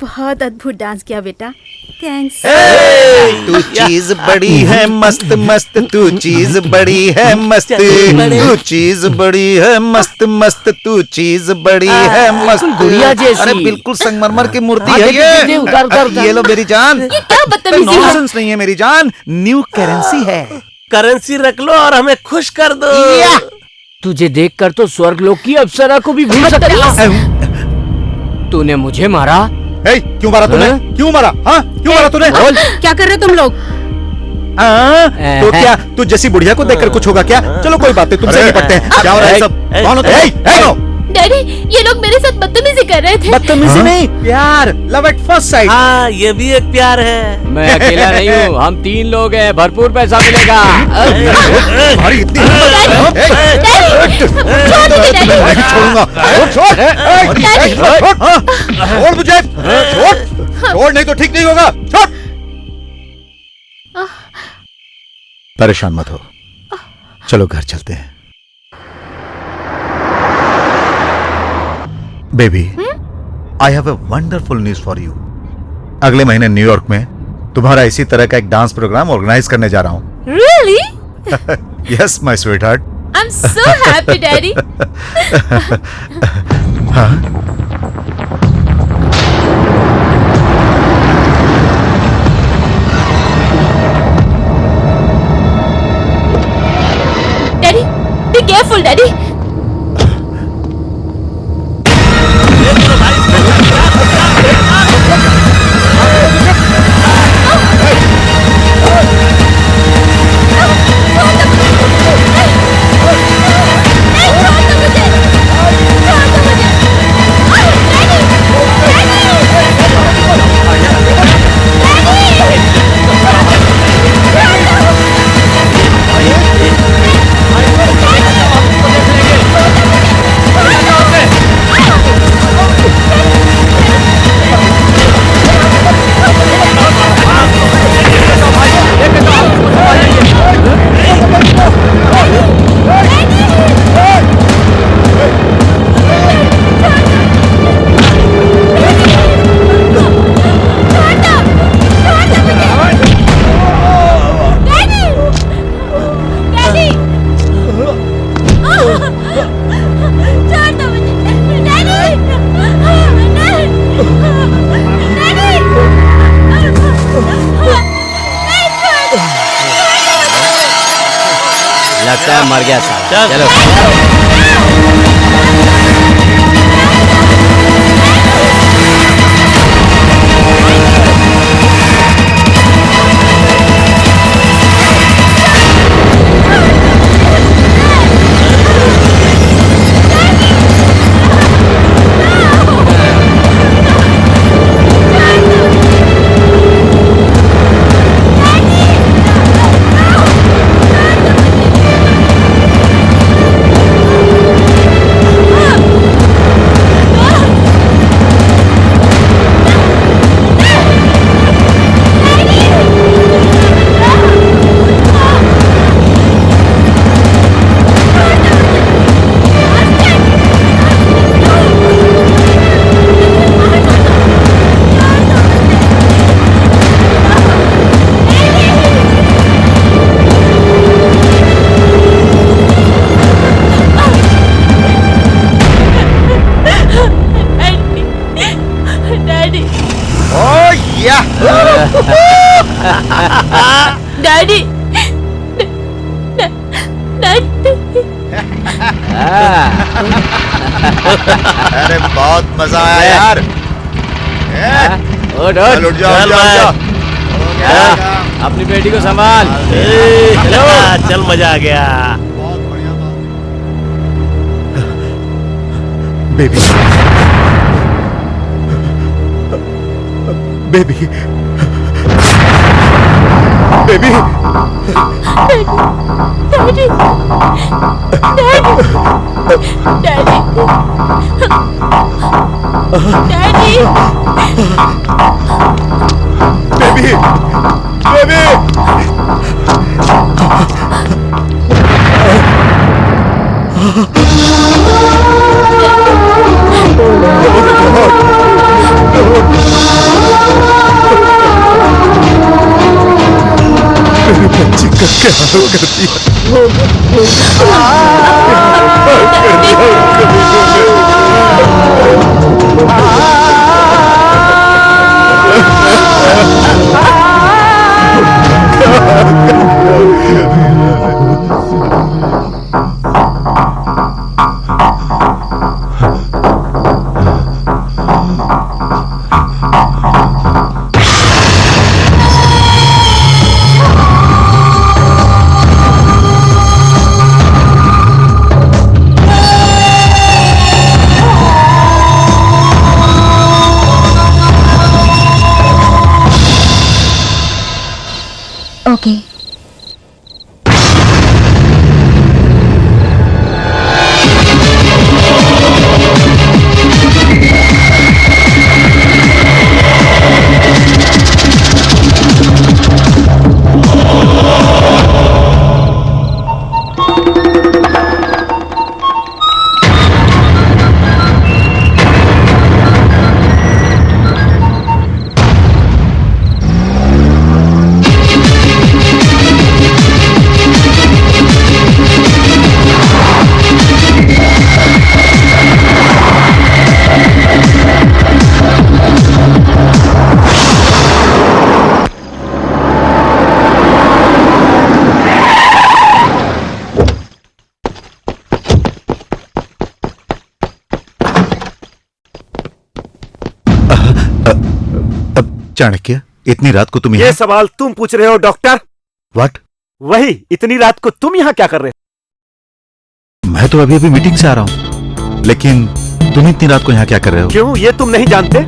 बहुत अद्भुत डांस किया बेटा, थैंक्स। तू चीज बड़ी है मस्त मस्त, तू चीज बड़ी है मस्त, तू चीज बड़ी है मस्त मस्त, तू चीज बड़ी है मस्त। गुड़िया जैसी। अरे बिल्कुल संगमरमर की मूर्ति है ये। उतार। ये लो मेरी जान। ये क्या बदतमीजी है? नॉनसेंस नहीं है मेरी जान, न्यू करेंसी है। करेंसी रख लो और हमें खुश कर दो। तुझे देखकर तो स्वर्गलोक की अप्सरा को भी भूल सकता। तूने मुझे मारा? क्यों मारा तूने? क्यों मारा? हाँ क्यों मारा तूने? क्या कर रहे हो तुम लोग? तो क्या तू जैसी बुढ़िया को देखकर कुछ होगा क्या? चलो कोई बात नहीं, तुमसे निपटते हैं। क्या हो रहा है सब? कौन हो तुम? डैडी, ये लोग मेरे साथ बदतमीजी कर रहे थे। बदतमीजी नहीं, प्यार, लव एट फर्स्ट साइट। हाँ ये भी एक प्यार है। मैं अकेला नहीं हूँ, हम 3 लोग हैं, भरपूर पैसा मिलेगा। तुम्हारी इतनी हिम्मत? नहीं छोड़ूंगा। छोड़ मुझे, छोड़ नहीं तो ठीक नहीं होगा। छोड़। परेशान मत हो, चलो घर चलते हैं। Baby, I have a wonderful news for you. अगले महीने न्यूयॉर्क में तुम्हारा इसी तरह का एक डांस प्रोग्राम ऑर्गेनाइज करने जा रहा हूँ। Really? Yes my sweet heart. I'm so happy, Daddy. Daddy, be careful, Daddy. लगता है मर गया साला। चलो। Daddy. अरे बहुत मजा आया यार। चल उठ जाओ। अपनी बेटी को संभाल। चल मजा आ गया। बहुत बढ़िया baby, baby, baby. Daddy. Baby, baby. Oh, God. Okay. Chanakya, इतनी रात को तुम ये यहाँ? सवाल तुम पूछ रहे हो डॉक्टर? व्हाट? वही, इतनी रात को तुम यहाँ क्या कर रहे हो? मैं तो अभी अभी मीटिंग से आ रहा हूँ, लेकिन तुम इतनी रात को यहाँ क्या कर रहे हो? क्यों, ये तुम नहीं जानते?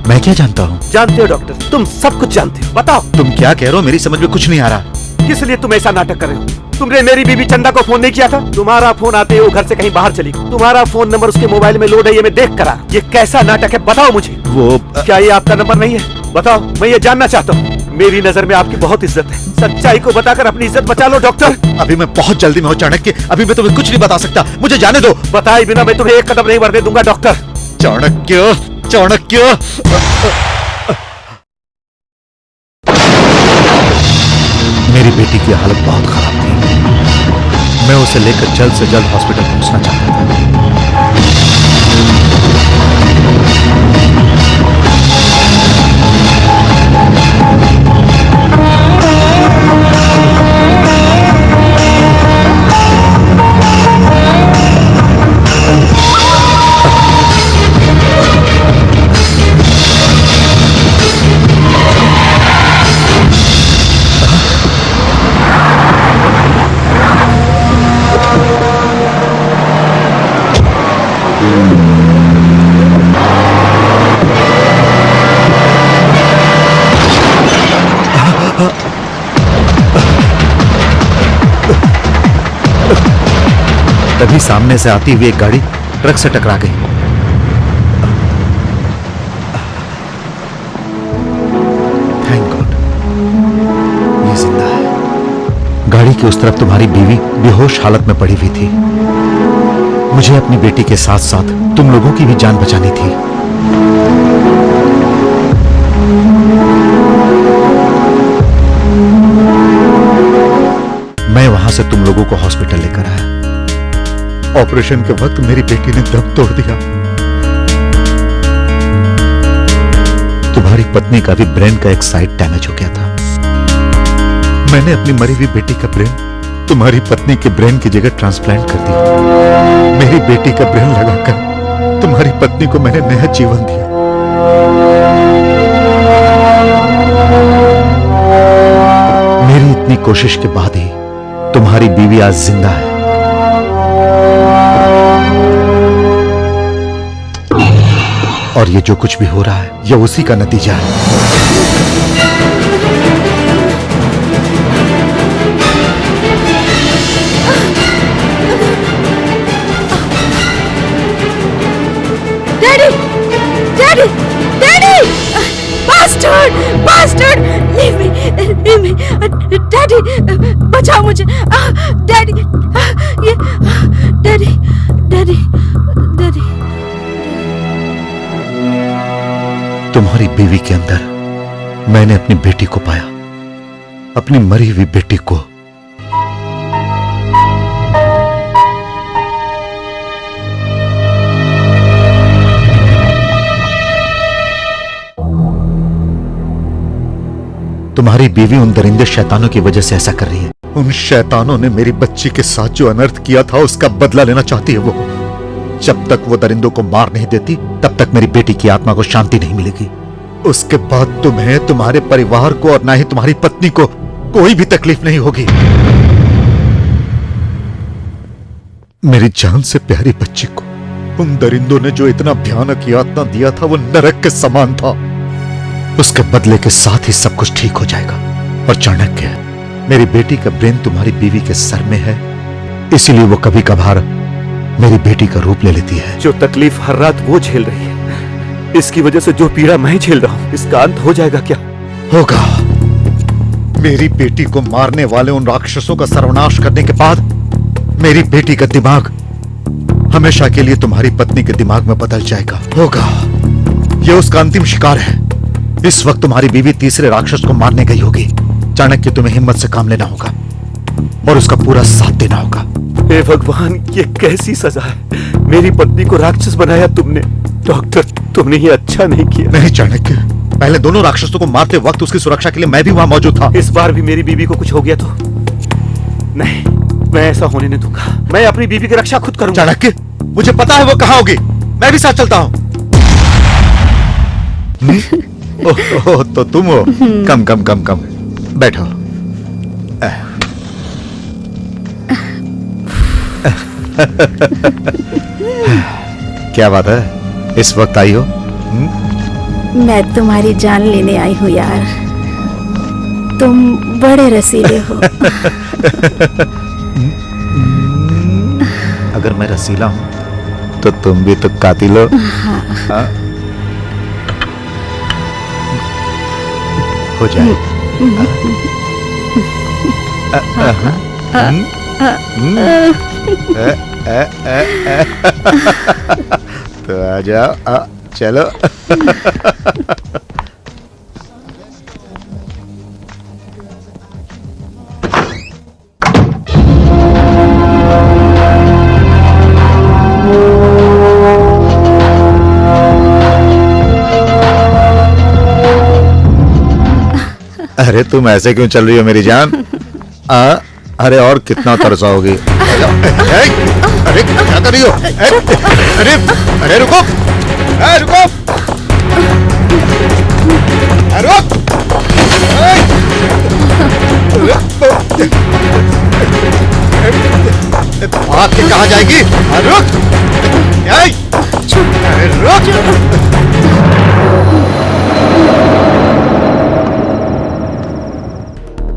मैं क्या जानता हूँ? जानते हो डॉक्टर, तुम सब कुछ जानते हो। बताओ तुम क्या कह रहे हो? मेरी समझ में कुछ नहीं आ रहा। किस लिए तुम ऐसा नाटक कर रहे हो? तुमने मेरी बीबी चंदा को फोन नहीं किया था? तुम्हारा फोन आते ही वो घर से कहीं बाहर चली गई। तुम्हारा फोन नंबर उसके मोबाइल में लोड है, ये मैं देख कर आया। ये कैसा नाटक है, बताओ मुझे। वो क्या ये आपका नंबर नहीं है? बताओ, मैं ये जानना चाहता हूँ। मेरी नजर में आपकी बहुत इज्जत है। सच्चाई को बताकर अपनी इज्जत बचा लो डॉक्टर। अभी मैं बहुत जल्दी में हूँ चाणक्य, अभी मैं तुम्हें कुछ नहीं बता सकता, मुझे जाने दो। बताए बिना मैं तुम्हें एक कदम नहीं बढ़ने दूंगा डॉक्टर। चाणक्य, चाणक्य, मेरी बेटी की हालत बहुत खराब थी। मैं उसे लेकर जल्द से जल्द हॉस्पिटल पहुंचना चाहता था। तभी सामने से आती हुई एक गाड़ी ट्रक से टकरा गई। थैंक गॉड, ये जिंदा है। गाड़ी के उस तरफ तुम्हारी बीवी बेहोश हालत में पड़ी हुई थी। मुझे अपनी बेटी के साथ साथ तुम लोगों की भी जान बचानी थी। मैं वहां से तुम लोगों को हॉस्पिटल लेकर आया। ऑपरेशन के वक्त मेरी बेटी ने दम तोड़ दिया। तुम्हारी पत्नी का भी ब्रेन का एक साइड डैमेज हो गया था। मैंने अपनी मरी हुई बेटी का ब्रेन तुम्हारी पत्नी के ब्रेन की जगह ट्रांसप्लांट कर दिया। मेरी बेटी का ब्रेन लगाकर तुम्हारी पत्नी को मैंने नया जीवन दिया। मेरी इतनी कोशिश के बाद ही तुम्हारी बीवी आज जिंदा है। और ये जो कुछ भी हो रहा है, ये उसी का नतीजा है। Daddy, daddy, daddy! Bastard! Bastard! Leave me! Leave me! Daddy, बचाओ मुझे! डैडी, ये डैडी, डैडी, डैडी। तुम्हारी बीवी के अंदर मैंने अपनी बेटी को पाया, अपनी मरी हुई बेटी को तुम्हारी बीवी उन दरिंदे शैतानों की वजह से ऐसा कर रही है। उन शैतानों ने मेरी बच्ची के साथ जो अनर्थ किया था उसका बदला लेना चाहती है वो। जब तक वो दरिंदों को मार नहीं देती तब तक मेरी बेटी की आत्मा को शांति नहीं मिलेगी। उसके बाद तुम्हें, तुम्हारे परिवार को और ना ही तुम्हारी पत्नी को कोई भी तकलीफ नहीं होगी। मेरी जान से प्यारी बच्ची को उन दरिंदों ने जो इतना भयानक यातना दिया था वो नरक के समान था। उसके बदले के साथ ही सब कुछ ठीक हो जाएगा। और चाणक्य, मेरी बेटी का ब्रेन तुम्हारी बीवी के सर में है, इसीलिए वो कभी कभार मेरी बेटी का रूप ले लेती है। जो तकलीफ हर रात वो झेल रही है, इसकी वजह से जो पीड़ा मैं झेल रहा हूं, इसका अंत हो जाएगा क्या? होगा। मेरी बेटी को मारने वाले उन राक्षसों का सर्वनाश करने के बाद मेरी बेटी का दिमाग हमेशा के लिए तुम्हारी पत्नी के दिमाग में बदल जाएगा। होगा। यह उसका अंतिम शिकार है। इस वक्त तुम्हारी बीवी तीसरे राक्षस को मारने गई होगी। चाणक्य, तुम्हें हिम्मत से काम लेना होगा और उसका पूरा साथ देना होगा। हे भगवान, ये कैसी सजा है? मेरी पत्नी को राक्षस बनाया तुमने। डॉक्टर, तुमने ये अच्छा नहीं किया। नहीं चाणक्य, पहले दोनों राक्षसों को मारते वक्त उसकी सुरक्षा के लिए मैं भी वहां मौजूद था। इस बार भी मेरी बीवी को कुछ हो गया तो नहीं, मैं ऐसा होने नहीं दूंगा। मैं अपनी बीवी की रक्षा खुद करूंगा। चाणक्य, मुझे पता है वो कहां होगी, मैं भी साथ चलता हूं। ओह, तो तुम हो। कम कम कम कम, बैठो। क्या बात है, इस वक्त आई हो? मैं तुम्हारी जान लेने आई हूँ यार। तुम बड़े रसीले हो। अगर मैं रसीला हूं तो तुम भी तो कातिल हो। हाँ। हो जाए। तो आ जाओ, चलो। अरे तुम ऐसे क्यों चल रही हो मेरी जान? अरे और कितना तरसाओगी? अरे क्या कर रही हो? अरे अरे रुको, रुको, रुक। भाग के कहाँ जाएगी? रुक, अरे रुक।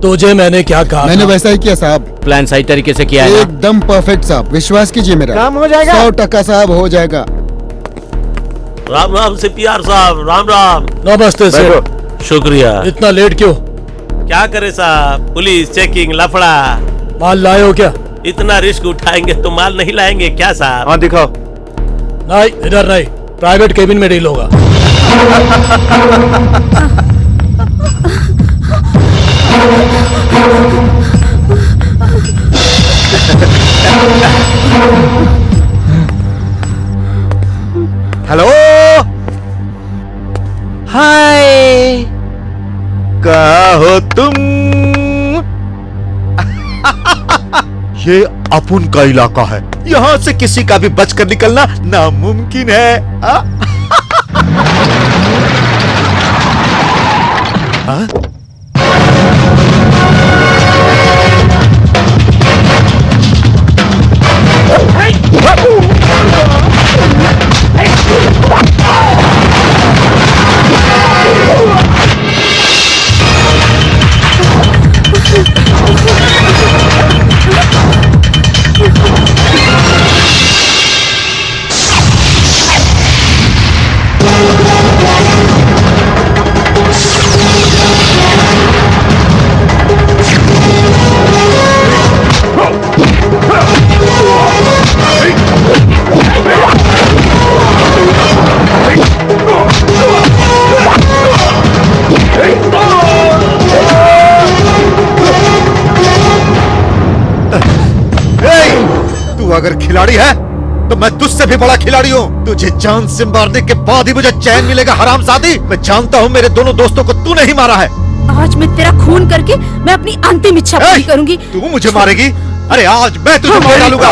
तुझे मैंने क्या कहा? मैंने वैसा ही किया साहब। प्लान सही तरीके से किया है ना? एकदम परफेक्ट साहब, विश्वास कीजिए मेरा। काम हो जाएगा। 100% साहब, हो जाएगा। राम राम सीपीआर साहब, राम राम। नमस्ते सर। शुक्रिया। इतना लेट क्यों? क्या करे साहब, पुलिस चेकिंग, लफड़ा। माल लाए हो क्या? इतना रिस्क उठाएंगे तो माल नहीं लाएंगे क्या साहब? हाँ दिखाओ। नहीं, इधर नहीं, प्राइवेट केबिन में डील होगा। हेलो, हाय। कहाँ हो तुम? ये अपुन का इलाका है, यहाँ से किसी का भी बचकर निकलना नामुमकिन है। हाँ? अगर खिलाड़ी है तो मैं तुझसे भी बड़ा खिलाड़ी हूँ। तुझे जान से मारने के बाद ही मुझे चैन मिलेगा हरामजादी। मैं जानता हूँ मेरे दोनों दोस्तों को तूने ही मारा है। आज मैं तेरा खून करके मैं अपनी अंतिम इच्छा पूरी करूंगी। तू मुझे मारेगी? अरे आज मैं तुझे मार डालूंगा।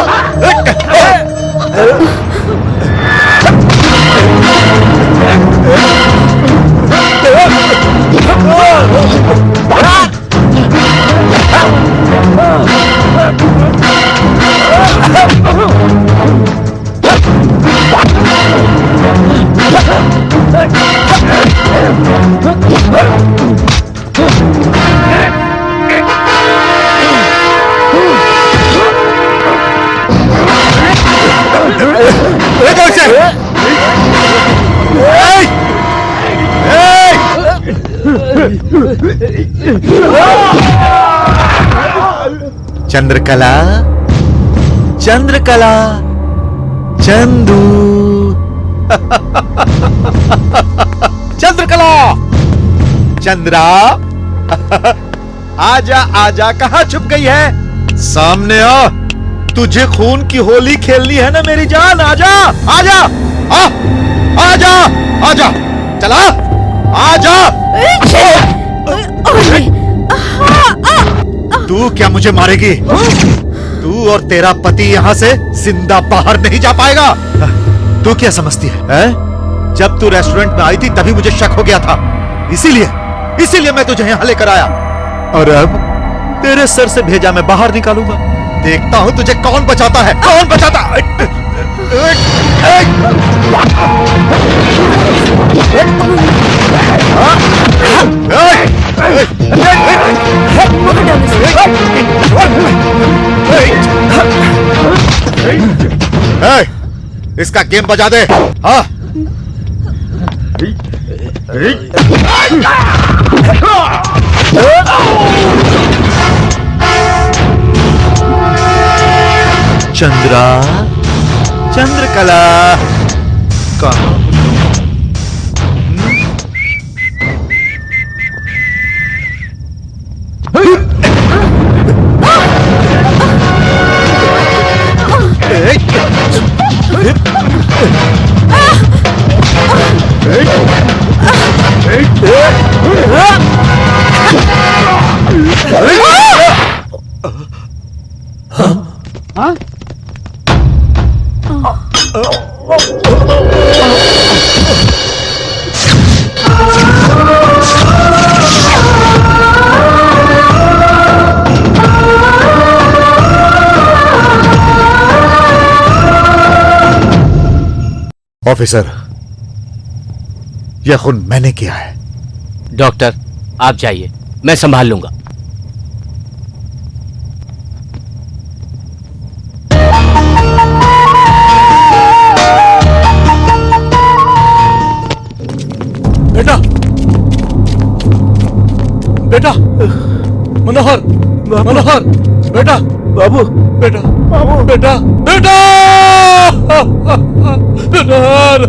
चंद्रकला, चंद्रकला, चंदू। चंद्रकला, चंद्रा। आजा आजा, कहां छुप गई है? सामने आ, तुझे खून की होली खेलनी है ना मेरी जान। आजा आजा, आजा आजा, चला आजा। तू क्या मुझे मारेगी? तू और तेरा पति यहां से जिंदा बाहर नहीं जा पाएगा। तू क्या समझती है? जब तू रेस्टोरेंट में आई थी तभी मुझे शक हो गया था, इसीलिए मैं तुझे यहां लेकर आया। और अब तेरे सर से भेजा मैं बाहर निकालूंगा। देखता हूं तुझे कौन बचाता है, कौन बचाता है। इसका गेम बजा दे। हाँ, चंद्रा, चंद्रकला, कहाँ? ऑफिसर, यह खून मैंने किया है। डॉक्टर, आप जाइए, मैं संभाल लूंगा। बेटा, बेटा, मनोहर, मनोहर, बेटा, बाबू, बेटा, बाबू, बेटा, बेटा, मनोहर।